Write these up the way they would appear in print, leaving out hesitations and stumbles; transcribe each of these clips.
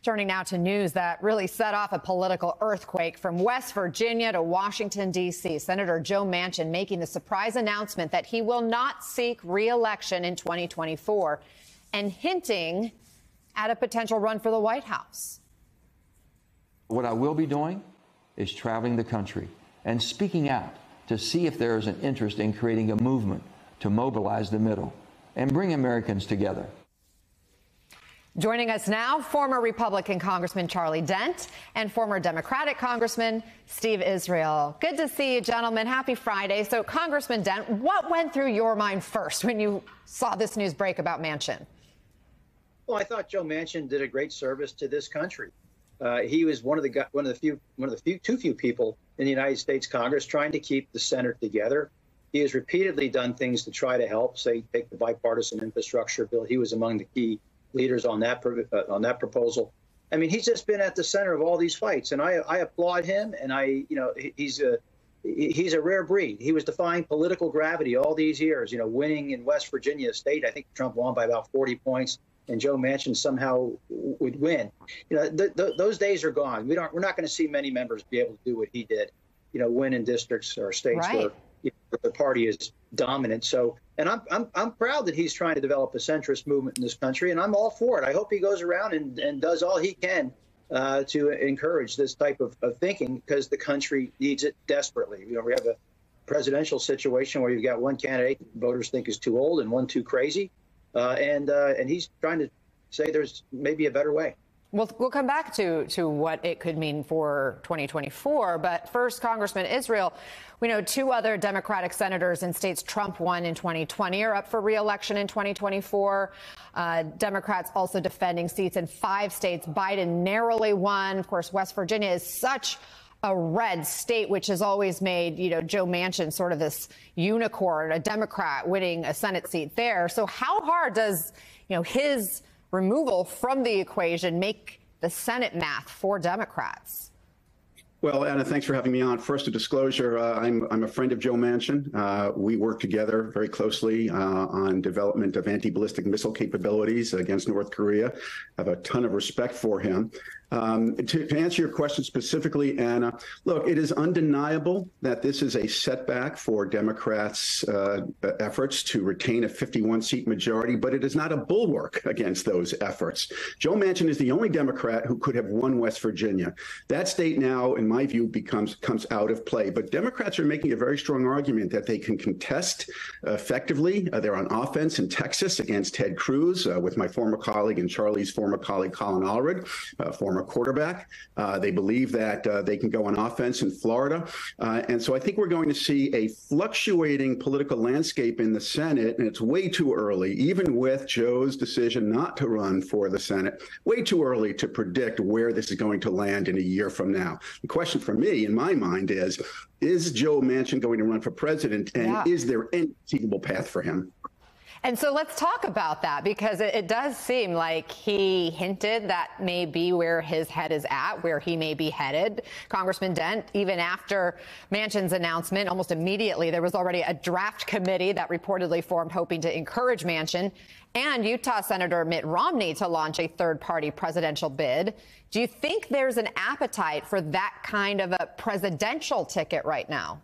Turning now to news that really set off a political earthquake from West Virginia to Washington, D.C. Senator Joe Manchin making the surprise announcement that he will not seek re-election in 2024 and hinting at a potential run for the White House. What I will be doing is traveling the country and speaking out to see if there is an interest in creating a movement to mobilize the middle and bring Americans together. Joining us now, former Republican Congressman Charlie Dent and former Democratic Congressman Steve Israel. Good to see you, gentlemen. Happy Friday. So, Congressman Dent, what went through your mind first when you saw this news break about Manchin? Well, I thought Joe Manchin did a great service to this country. He was one of the too few people in the United States Congress trying to keep the Senate together. He has repeatedly done things to try to help, say, take the bipartisan infrastructure bill. He was among the key leaders on that proposal. I mean, he's just been at the center of all these fights, and I applaud him. And he's a rare breed. He was defying political gravity all these years. Winning in West Virginia State, I think Trump won by about 40 points, and Joe Manchin somehow would win. Those days are gone. We're not going to see many members be able to do what he did. Win in districts or states where the party is dominant. So, and I'm proud that he's trying to develop a centrist movement in this country, and I'm all for it. I hope he goes around and does all he can to encourage this type of thinking, because the country needs it desperately. We have a presidential situation where you've got one candidate voters think is too old and one too crazy, and he's trying to say there's maybe a better way. We'll come back to what it could mean for 2024. But first, Congressman Israel, we know two other Democratic senators in states Trump won in 2020 are up for re-election in 2024. Democrats also defending seats in 5 states. Biden narrowly won. Of course, West Virginia is such a red state, which has always made, Joe Manchin sort of this unicorn, a Democrat winning a Senate seat there. So how hard does, his removal from the equation make the Senate math for Democrats? Well, Anna, thanks for having me on. First, a disclosure, I'm a friend of Joe Manchin. We work together very closely on development of anti-ballistic missile capabilities against North Korea. I have a ton of respect for him. To answer your question specifically, Anna, look, it is undeniable that this is a setback for Democrats' efforts to retain a 51-seat majority, but it is not a bulwark against those efforts. Joe Manchin is the only Democrat who could have won West Virginia. That state now, in my view, comes out of play. But Democrats are making a very strong argument that they can contest effectively. They're on offense in Texas against Ted Cruz with my former colleague and Charlie's former colleague Colin Allred, former quarterback. They believe that they can go on offense in Florida. And so I think we're going to see a fluctuating political landscape in the Senate, and it's way too early, even with Joe's decision not to run for the Senate, way too early to predict where this is going to land in a year from now. The question for me, in my mind, is Joe Manchin going to run for president, and is there any achievable path for him? And so let's talk about that, because it does seem like he hinted that may be where his head is at, where he may be headed. Congressman Dent, even after Manchin's announcement, almost immediately, there was already a draft committee that reportedly formed hoping to encourage Manchin and Utah Senator Mitt Romney to launch a third-party presidential bid. Do you think there's an appetite for that kind of a presidential ticket right now?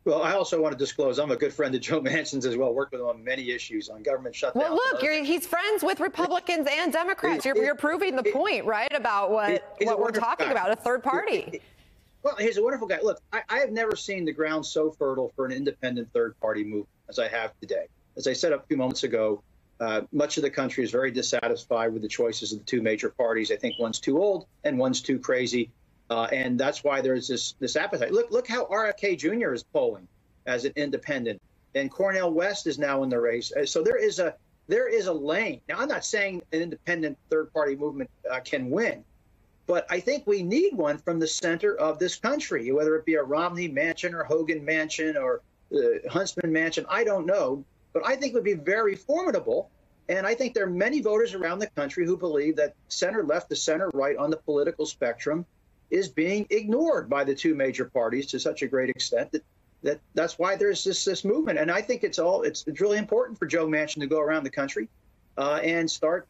Well, I also want to disclose I'm a good friend of Joe Manchin's as well. Worked with him on many issues on government shutdown. Well, look, he's friends with Republicans and Democrats. You're proving the point, right, about what we're talking about, a third party. Well, he's a wonderful guy. Look, I have never seen the ground so fertile for an independent third party movement as I have today. As I said a few moments ago, much of the country is very dissatisfied with the choices of the two major parties. I think one's too old and one's too crazy. And that's why there's this appetite. Look how RFK Jr. is polling as an independent, and Cornel West is now in the race. So there is a lane. Now, I'm not saying an independent third-party movement can win, but I think we need one from the center of this country, whether it be a Romney Manchin or Hogan Manchin or Huntsman Manchin. I don't know, but I think it would be very formidable. And I think there are many voters around the country who believe that center-left to center-right on the political spectrum is being ignored by the two major parties to such a great extent that's why there's this movement. And I think it's really important for Joe Manchin to go around the country and start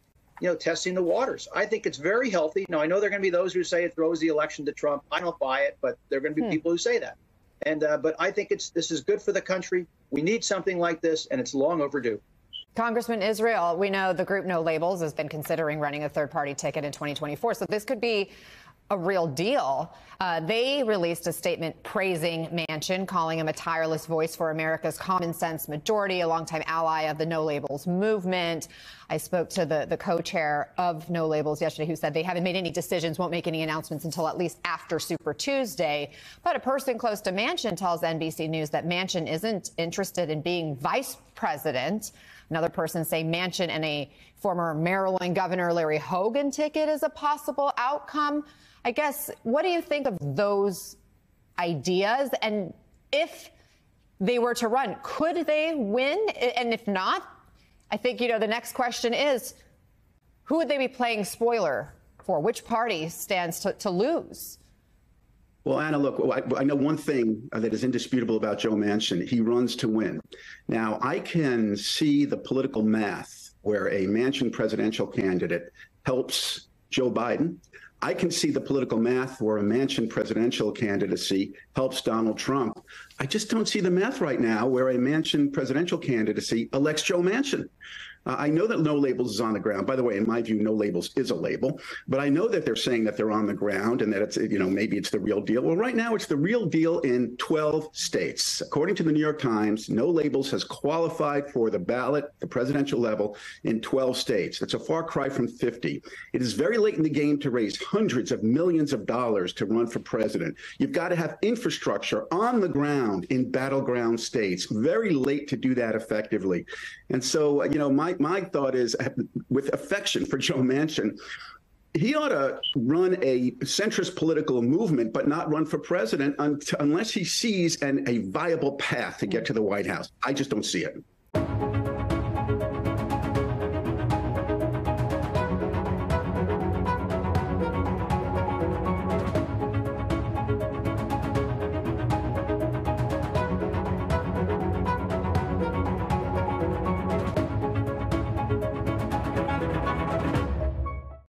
testing the waters. I think it's very healthy. Now, I know there are going to be those who say it throws the election to Trump. I don't buy it, but there are going to be people who say that. And but I think this is good for the country. We need something like this, and it's long overdue. Congressman Israel, we know the group No Labels has been considering running a third-party ticket in 2024, so this could be a real deal. They released a statement praising Manchin, calling him a tireless voice for America's common sense majority, a longtime ally of the No Labels movement. I spoke to the co-chair of No Labels yesterday, who said they haven't made any decisions, won't make any announcements until at least after Super Tuesday. But a person close to Manchin tells NBC News that Manchin isn't interested in being vice president. Another person say Manchin and a former Maryland Governor Larry Hogan ticket is a possible outcome. I guess, what do you think of those ideas? And if they were to run, could they win? And if not, I think, the next question is, who would they be playing spoiler for? Which party stands to lose? Well, Anna, look, I know one thing that is indisputable about Joe Manchin. He runs to win. Now, I can see the political math where a Manchin presidential candidate helps Joe Biden. I can see the political math where a Manchin presidential candidacy helps Donald Trump. I just don't see the math right now where a Manchin presidential candidacy elects Joe Manchin. I know that No Labels is on the ground. By the way, in my view, No Labels is a label. But I know that they're saying that they're on the ground and that it's, maybe it's the real deal. Well, right now, it's the real deal in 12 states. According to the New York Times, No Labels has qualified for the ballot, the presidential level, in 12 states. That's a far cry from 50. It is very late in the game to raise hundreds of millions of dollars to run for president. You've got to have infrastructure on the ground in battleground states. Very late to do that effectively. And so, my thought is, with affection for Joe Manchin, he ought to run a centrist political movement, but not run for president unless he sees a viable path to get to the White House. I just don't see it.